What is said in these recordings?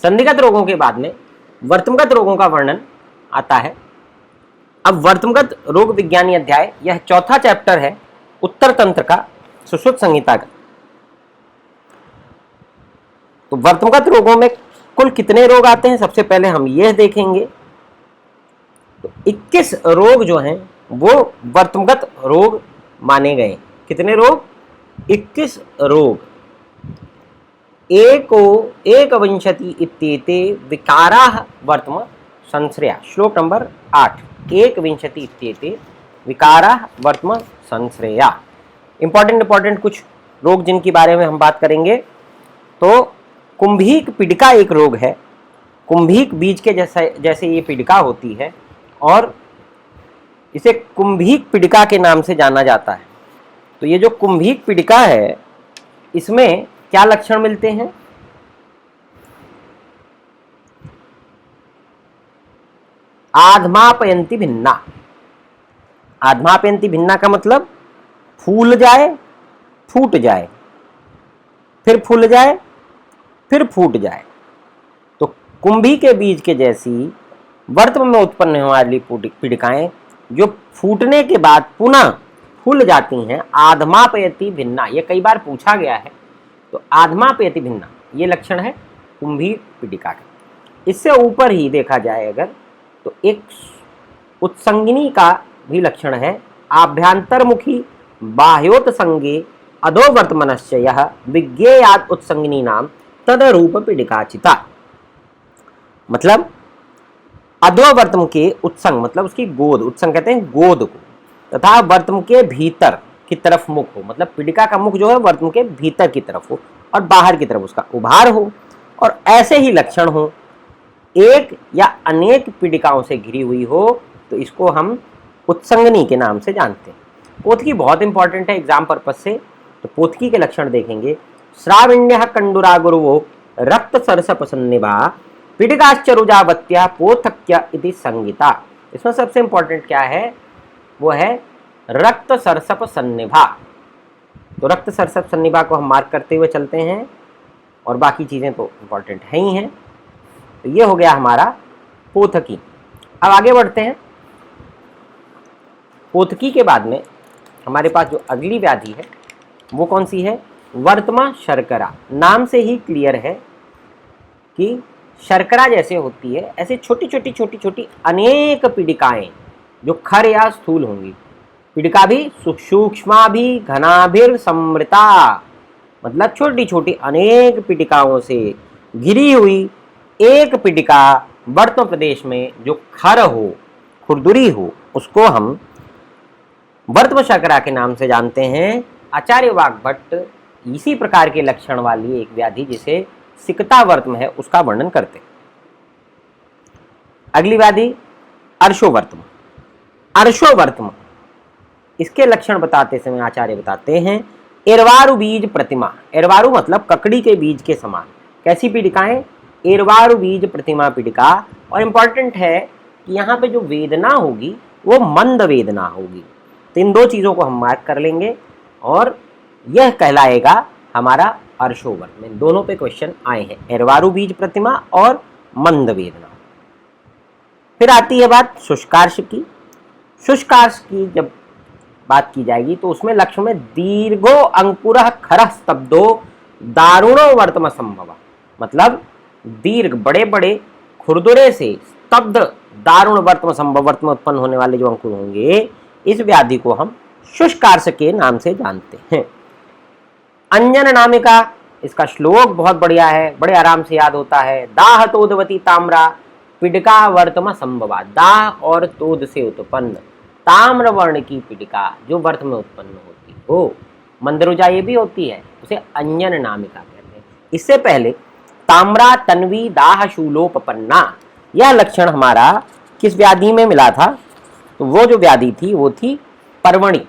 संधिगत रोगों के बाद में वर्तमगत रोगों का वर्णन आता है। अब वर्तमगत रोग विज्ञानी अध्याय, यह चौथा चैप्टर है उत्तर तंत्र का, सुश्रुत संहिता का। तो वर्तमगत रोगों में कुल कितने रोग आते हैं, सबसे पहले हम यह देखेंगे। तो 21 रोग जो हैं वो वर्तमगत रोग माने गए। कितने रोग? 21 रोग। एकविंशति इत्येते विकाराः वर्तम संश्रया। श्लोक नंबर 8। एकविंशति इत्येते विकाराः वर्तम संश्रया। इंपॉर्टेंट कुछ रोग जिनके बारे में हम बात करेंगे। तो कुंभीक पीडिका एक रोग है। कुंभीक बीज के जैसे ये पीडिका होती है और इसे कुंभीक पीडिका के नाम से जाना जाता है। तो ये जो कुंभीक पीडिका है, इसमें क्या लक्षण मिलते हैं? आधमापयंती भिन्ना। आधमापयंती भिन्ना का मतलब फूल जाए, फूट जाए, फिर फूल जाए, फिर फूट जाए। तो कुंभी के बीज के जैसी वर्तम में उत्पन्न होने वाली पीडिकाएं जो फूटने के बाद पुनः फूल जाती हैं, आधमापयति भिन्ना। ये कई बार पूछा गया है। तो आधमापयति भिन्ना ये लक्षण है कुंभी पीडिका का। इससे ऊपर ही देखा जाए अगर, तो एक उत्संगिनी का भी लक्षण है। आभ्यंतरमुखी बाह्योत्संगे अधोवर्तमनश्च यह विज्ञेयात् उत्संगिनी नाम तदरूप पीडिकाचिता। मतलब अधोवर्तम के उत्संग, मतलब उसकी गोद, उत्संग कहते हैं गोद को, तथा वर्तम के भीतर की तरफ मुख हो। मतलब पीडिका का मुख जो है वर्तम के भीतर की तरफ हो और बाहर की तरफ उसका उभार हो, और ऐसे ही लक्षण हो, एक या अनेक पीडिकाओं से घिरी हुई हो, तो इसको हम उत्संगनी के नाम से जानते हैं। पोथकी बहुत इंपॉर्टेंट है एग्जाम पर्पज से। तो पोथकी के लक्षण देखेंगे। श्राविण्य कंडुरा गुरुवो रक्त सरसप सन्निभा पीडिकाश्च रुजावत्या पोथक्य इति संगीता। इसमें सबसे इंपॉर्टेंट क्या है? वो है रक्त सरसप सन्निभा। तो रक्त सरसप सन्निभा को हम मार्क करते हुए चलते हैं, और बाकी चीजें तो इंपॉर्टेंट है ही हैं। तो ये हो गया हमारा पोथकी। अब आगे बढ़ते हैं। पोथकी के बाद में हमारे पास जो अगली व्याधि है वो कौन सी है? वर्तमा शर्करा। नाम से ही क्लियर है कि शर्करा जैसे होती है, ऐसे छोटी छोटी अनेक पीडिकाएं जो खर या स्थूल होंगी। पीडिका भी सूक्ष्मा भी घनाभिर समृता, मतलब छोटी छोटी अनेक पीडिकाओं से घिरी हुई एक पीडिका वर्तम प्रदेश में जो खर हो, खुरदुरी हो, उसको हम वर्तम शर्करा के नाम से जानते हैं। आचार्य वाग्भट्ट इसी प्रकार के लक्षण वाली एक व्याधि जिसे सिकता वर्तम है उसका वर्णन करते। अगली व्याधि अर्शोवर्तम। अर्शोवर्तम, इसके लक्षण बताते समय आचार्य बताते हैं एरवारु बीज प्रतिमा। एरवारु मतलब ककड़ी के बीज के समान। कैसी पीडिकाएं? एरवारु बीज प्रतिमा पीडिका। और इंपॉर्टेंट है कि यहाँ पे जो वेदना होगी वो मंद वेदना होगी। तो इन दो चीजों को हम मार्क कर लेंगे और यह कहलाएगा हमारा अर्शोवर्तम। इन दोनों पे क्वेश्चन आए हैं, एरवारु बीज प्रतिमा और मंद वेदना। फिर आती है बात शुष्कार्श की। शुष्कार्श की जब बात की जाएगी तो उसमें लक्ष्य में दीर्घो अंकुरः खरः स्तब्धो दारुणो वर्तम संभव। मतलब दीर्घ बड़े बड़े खुरदुरे से स्तब्ध दारुण वर्तम संभव, वर्तम उत्पन्न होने वाले जो अंकुर होंगे, इस व्याधि को हम शुष्कार्श के नाम से जानते हैं। अंजन नामिका, इसका श्लोक बहुत बढ़िया है, बड़े आराम से याद होता है। दाह तोदवती ताम्रा पीडिका वर्तम संभवा। दाह और तोद से उत्पन्न ताम्र वर्ण की पीडिका जो वर्त में उत्पन्न होती हो, मंदरुजा ये भी होती है, उसे अंजन नामिका कहते हैं। इससे पहले ताम्रा तन्वी दाह शूलोपपन्ना, यह लक्षण हमारा किस व्याधि में मिला था? तो वो जो व्याधि थी वो थी पर्वणी।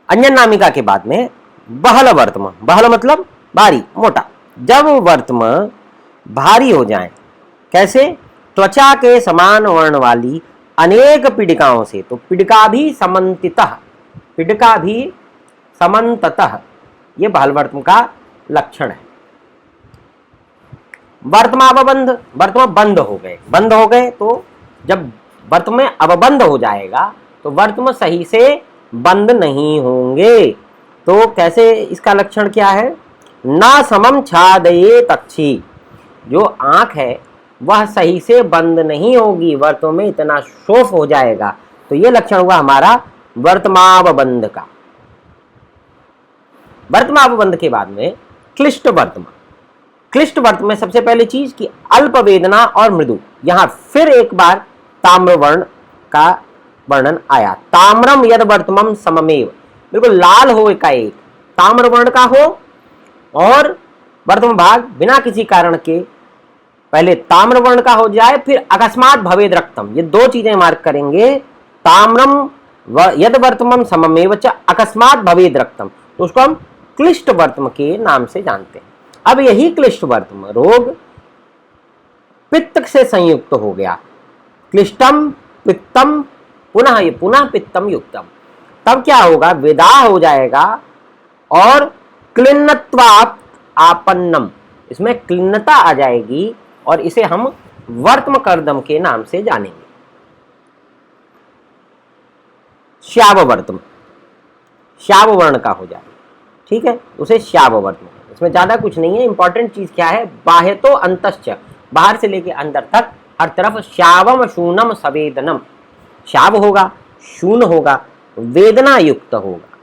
अंजन नामिका के बाद में बहल वर्तम। बहल मतलब भारी, मोटा। जब वर्तम भारी हो जाए, कैसे? त्वचा के समान वर्ण वाली अनेक पीडिकाओं से। तो पीडिका भी समन्तितः, पीडिका भी समन्ततः, ये बहल वर्तम का लक्षण है। वर्तमावबंध, वर्तमान बंद हो गए, बंद हो गए तो जब वर्त में अवबंध हो जाएगा तो वर्त में सही से बंद नहीं होंगे। तो कैसे, इसका लक्षण क्या है? ना समम छादये तक्षी, जो आंख है वह सही से बंद नहीं होगी, वर्तों में इतना शोफ हो जाएगा। तो ये लक्षण हुआ हमारा वर्तमावबंध का। वर्तमावबंध के बाद में क्लिष्ट वर्तम। क्लिष्ट वर्त में सबसे पहले चीज कि अल्प वेदना और मृदु। यहां फिर एक बार ताम्र वर्ण का वर्णन आया। ताम्रम यद वर्तमम सममेव, बिल्कुल लाल हो एकाएक, ताम्र वर्ण का हो और वर्तम भाग बिना किसी कारण के पहले ताम्र वर्ण का हो जाए, फिर अकस्मात भवेद रक्तम। ये दो चीजें मार्क करेंगे। ताम्रम यद वर्तमम सममेव च अकस्मात भवेद रक्तम, तो उसको हम क्लिष्ट वर्तम के नाम से जानते हैं। अब यही क्लिष्ट वर्तम रोग पित्त से संयुक्त हो गया, क्लिष्टम पित्तम पुनः, ये पुनः पित्तम युक्तम, तब क्या होगा? विदाह हो जाएगा और क्लिन्नत्वात् आपन्नम, इसमें क्लिन्नता आ जाएगी और इसे हम वर्तम कर्दम के नाम से जानेंगे। श्याव वर्तम, श्याव वर्ण का हो जाए, ठीक है, उसे श्याव वर्तम। इसमें ज्यादा कुछ नहीं है। इंपॉर्टेंट चीज क्या है? बाह्य तो अंतश्च, बाहर से लेके अंदर तक हर तरफ श्यावम शूनम सवेदनम, श्याव होगा, शून होगा, वेदना युक्त होगा।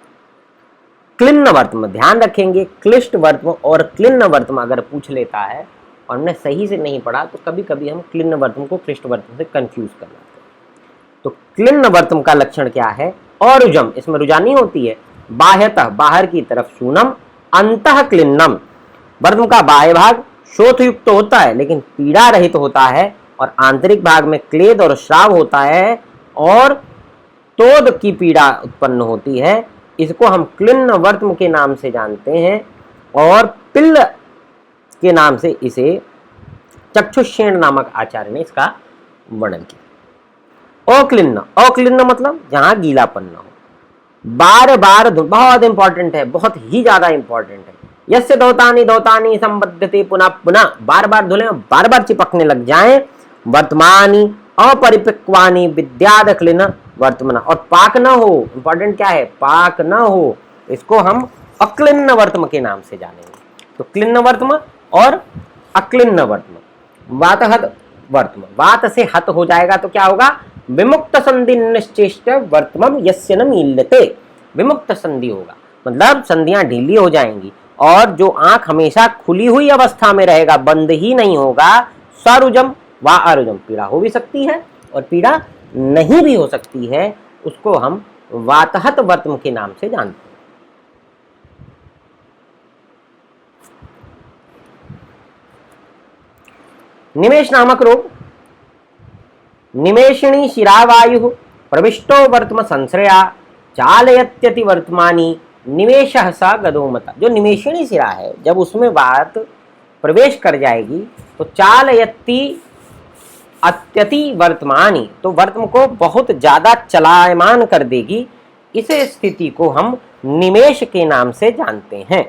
क्लिन्न वर्तम, ध्यान रखेंगे, क्लिष्ट वर्तम और क्लिन्न वर्तम अगर पूछ लेता है और हमने सही से नहीं पढ़ा तो कभी कभी हम क्लिन्न वर्तम को क्लिष्ट वर्तम से कंफ्यूज कर जाते हैं। तो क्लिन्न वर्तम का लक्षण क्या है? औरुजम, इसमें रुजानी होती है, बाह्यतः बाहर की तरफ शूनम, अंतः क्लिन्नम, वर्तम का बाह्य भाग शोथ युक्त होता है लेकिन पीड़ा रहित होता है, और आंतरिक भाग में क्लेद और श्राव होता है और तोद की पीड़ा उत्पन्न होती है। इसको हम क्लिन्न वर्तम के नाम से जानते हैं और पिल्ल के नाम से इसे चक्षुषेण नामक आचार्य ने इसका वर्णन किया। अक्लिन्न, अक्लिन्न मतलब जहां गीलापन न हो, बार बार, बहुत इंपॉर्टेंट है, बहुत ही ज्यादा इंपॉर्टेंट है। यस्य दौतानी दौतानी संबद्धते पुनः पुनः, बार बार धुले, बार बार चिपकने लग जाएं। वर्तमानी अपरिपक्वानी विद्याद क्लिन्न वर्तमना, और पाक न हो, इंपॉर्टेंट क्या है? पाक न हो, इसको हम अक्लिन्न वर्तम के नाम से जानेंगे। तो क्लिन्न वर्तम और अक्लिन्न वर्तम। वातहत वर्तम, वात से हत हो जाएगा तो क्या होगा? विमुक्त संधि निश्चेष्ट वर्तमम यस्य न मील्यते, विमुक्त संधि होगा, मतलब संधियां ढीली हो जाएंगी और जो आंख हमेशा खुली हुई अवस्था में रहेगा, बंद ही नहीं होगा। सरुजम व अरुजम, पीड़ा हो भी सकती है और पीड़ा नहीं भी हो सकती है, उसको हम वातहत वर्तम के नाम से जानते हैं। निमेश नामक रोग, निमेषिणी शिरावायु प्रविष्टो वर्तम संश्रया चालयत्यति वर्तमानी निमेशः सा गदोमता। जो निमेषिणी शिरा है, जब उसमें बात प्रवेश कर जाएगी तो चालयति अत्यति वर्तमानी, तो वर्तम को बहुत ज्यादा चलायमान कर देगी। इस स्थिति को हम निमेश के नाम से जानते हैं।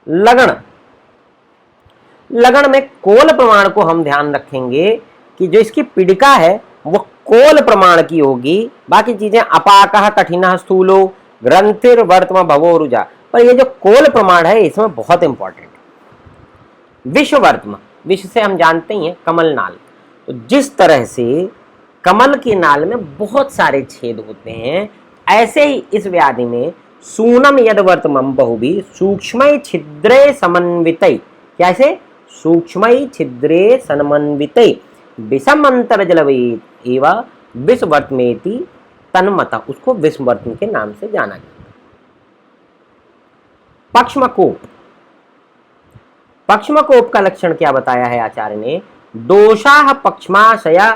लगन, लगन में कोल प्रमाण को हम ध्यान रखेंगे कि जो इसकी पीड़िका है वो कोल प्रमाण की होगी, बाकी चीजें अपाकः कठिनः स्थूलो ग्रंथिर वर्तम भवोरुजा, पर ये जो कोल प्रमाण है इसमें बहुत इंपॉर्टेंट है। विश्व वर्तम, विश्व से हम जानते ही हैं कमल नाल, तो जिस तरह से कमल की नाल में बहुत सारे छेद होते हैं, ऐसे ही इस व्याधि में सूनम यद वर्तमम बहुभी सूक्ष्म छिद्रे समन्वितै, कैसे? सूक्ष्म छिद्रे समन्वितै विषम अंतर जलवेत एवं विषवर्तमेति तन्मता, उसको विषवर्तम के नाम से जाना जाता है। पक्ष्मकोप, पक्ष्मकोप का लक्षण क्या बताया है आचार्य ने? दोषाः पक्ष्माशया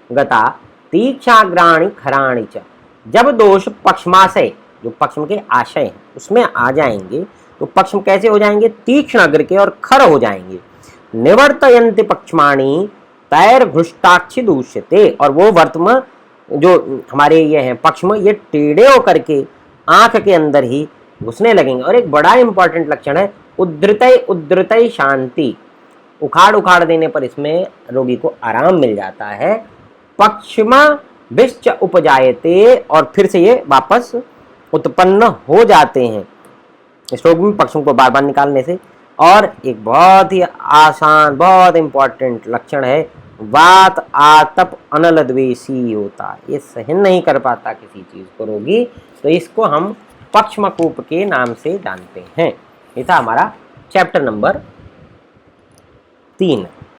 गता तीक्षाग्राणि खराणि च, जब दोष पक्ष्माशय, जो पक्ष्म के आशय हैं उसमें आ जाएंगे तो पक्ष्म कैसे हो जाएंगे? तीक्ष्ण अग्र के और खर हो जाएंगे। निवर्तयन्ति पक्ष्माणि तैर्घृष्टाक्षि दूष्यते, और वो वर्तम जो हमारे ये हैं पक्ष्म, ये टेढ़े होकर के आंख के अंदर ही घुसने लगेंगे। और एक बड़ा इंपॉर्टेंट लक्षण है उद्धृतय उद्धृतय शांति, उखाड़ देने पर इसमें रोगी को आराम मिल जाता है। पक्षमा विश्च उपजायते, और फिर से ये वापस उत्पन्न हो जाते हैं इस रोग में पक्षों को बार बार निकालने से। और एक बहुत ही आसान, बहुत इंपॉर्टेंट लक्षण है, वात आतप अनल द्वेषी होता है, ये सहन नहीं कर पाता किसी चीज को रोगी, तो इसको हम पक्षमकूप के नाम से जानते हैं। ये था हमारा चैप्टर नंबर 3।